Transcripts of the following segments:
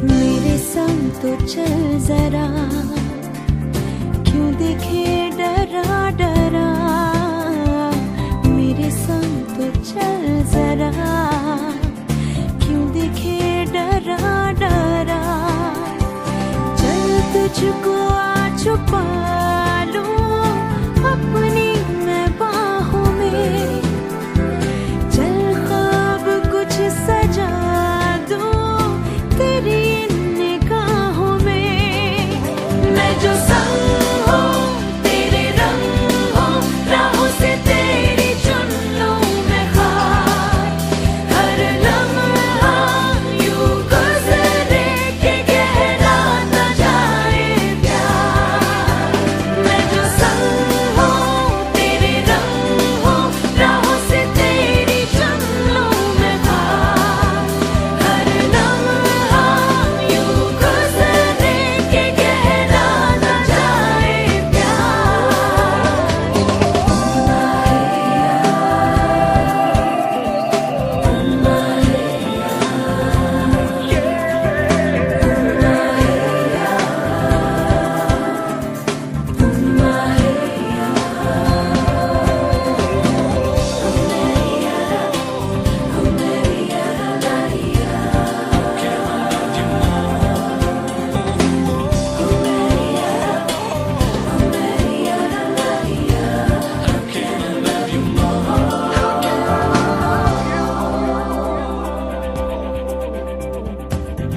मेरे संग तो चल जरा, क्यों दिखे डरा डरा। मेरे संग तो चल जरा, क्यों दिखे डरा डरा। चल तुझको आ छुपा लूं अपनी मैं बाहों में। चल ख्वाब कुछ सजा दूं तेरी निगाहों में। मैं जो संग हूँ तेरे रंग हूँ, राहों से तेरी चुन लूं मैं खार। हर लम्हा यूं गुजरे के गहरा न जाए प्यार। मैं जो संग हूँ तेरे रंग हूँ, राहों से तेरी चुन लूं मैं खार। हर लम्हा यूं गुजरे के गहरा न जाए प्यार।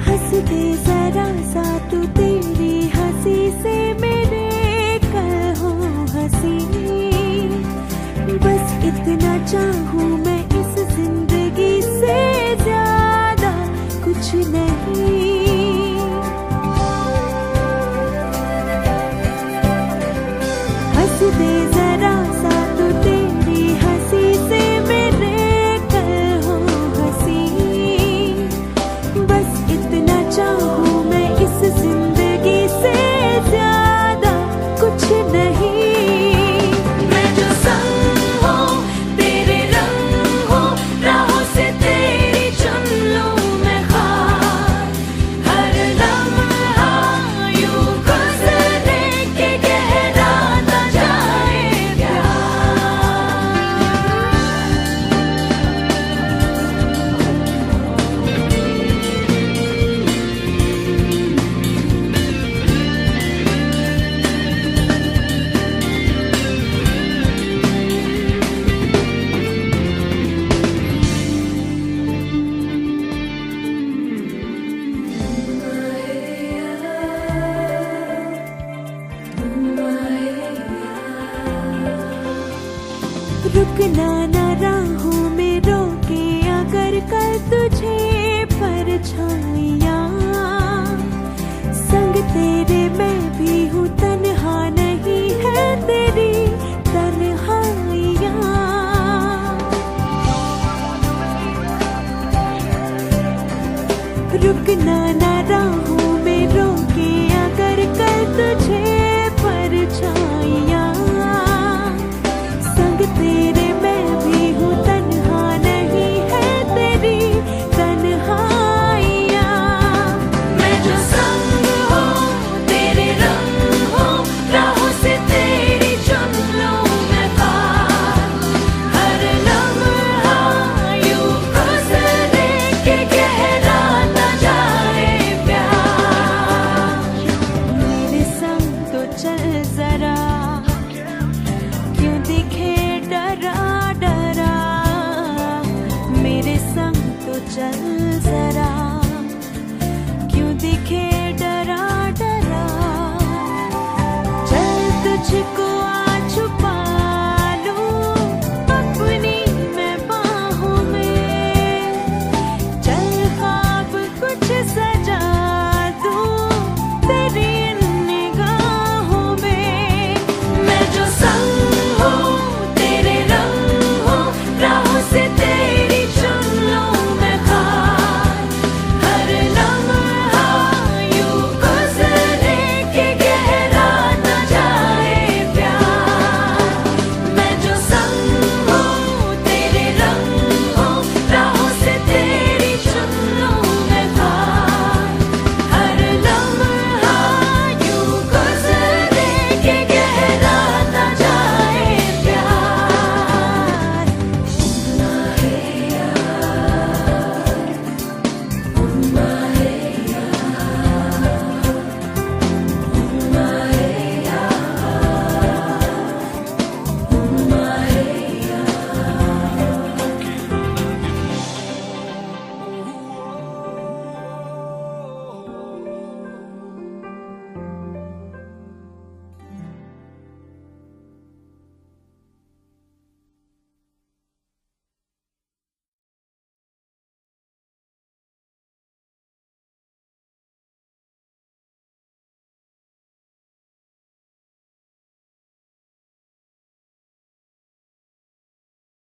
हंस दे जरा सा तू, तेरी हंसी से मेरे कल हो हंसी। बस इतना चाहूं मैं इस जिंदगी से, ज्यादा कुछ नहीं। हंस दे जरा सा तू, तेरी हंसी से मेरे कल हो हंसी। बस इतना चाहूं मैं इस जिंदगी से, ज्यादा कुछ नहीं। मैं जो संग हूँ तेरे रंग हूँ, राहों से तेरी चुन लूं मैं खार। हर लम्हा यूं गुजरे के गहरा न जाए प्यार। रुकना न राहों में रोके अगर कल तुझे परछाइयाँ। संग तेरे मैं भी हूँ, तन्हा नहीं है तेरी तन्हाइयाँ। रुकना न राहों